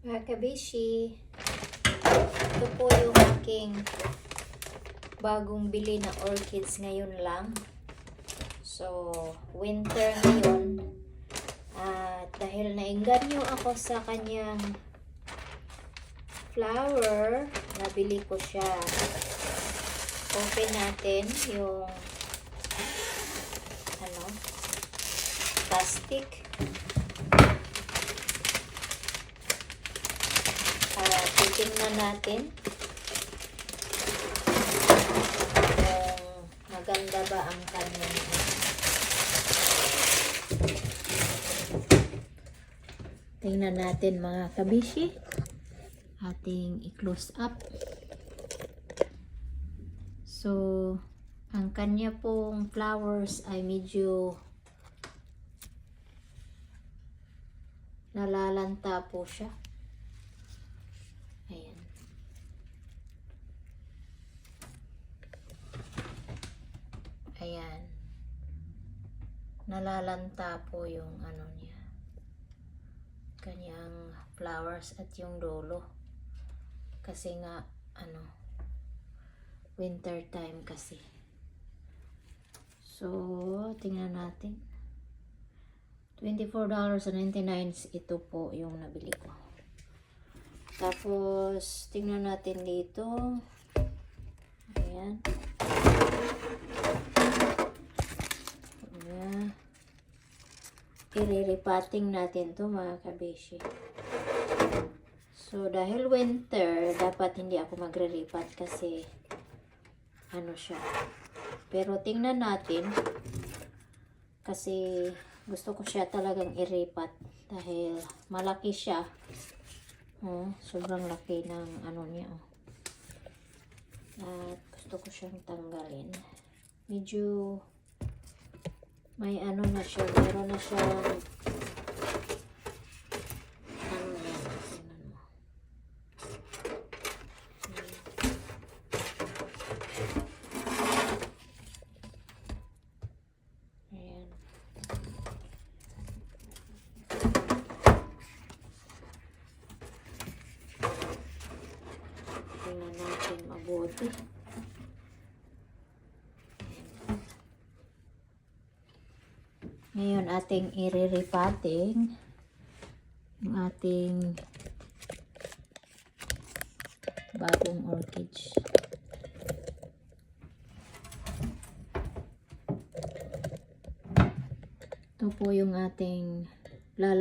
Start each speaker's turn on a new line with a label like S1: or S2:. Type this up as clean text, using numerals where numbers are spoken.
S1: Mga kabishi, ito po yung aking bagong bili na orchids ngayon lang. So, winter ngayon. At dahil nainganyo ako sa kanyang flower, nabili ko siya. Open natin yung plastic. Titingnan natin kung maganda ba ang kanyang. Tingnan natin mga kabishi. Ating i-close up. So, ang kanya pong flowers ay medyo nalalanta po siya. Ayan. Ayan. Nalalanta po yung ano niya. Kanyang flowers at yung dulo. Kasi nga, winter time kasi. So, tingnan natin. $24.99 ito po yung nabili ko. Tapos, tingnan natin dito. Ayan. Ayan. I-repotting natin to mga kabeshi. So, dahil winter, dapat hindi ako magre-repot kasi siya. Pero tingnan natin kasi gusto ko siya talagang i-repot dahil malaki siya. Sobrang laki ng niya. At gusto ko siyang tanggalin. Medyo may na siya, meron na siyang tingnan natin mabuti. Ngayon ating i-repotting yung ating bagong orchids. Ito po yung ating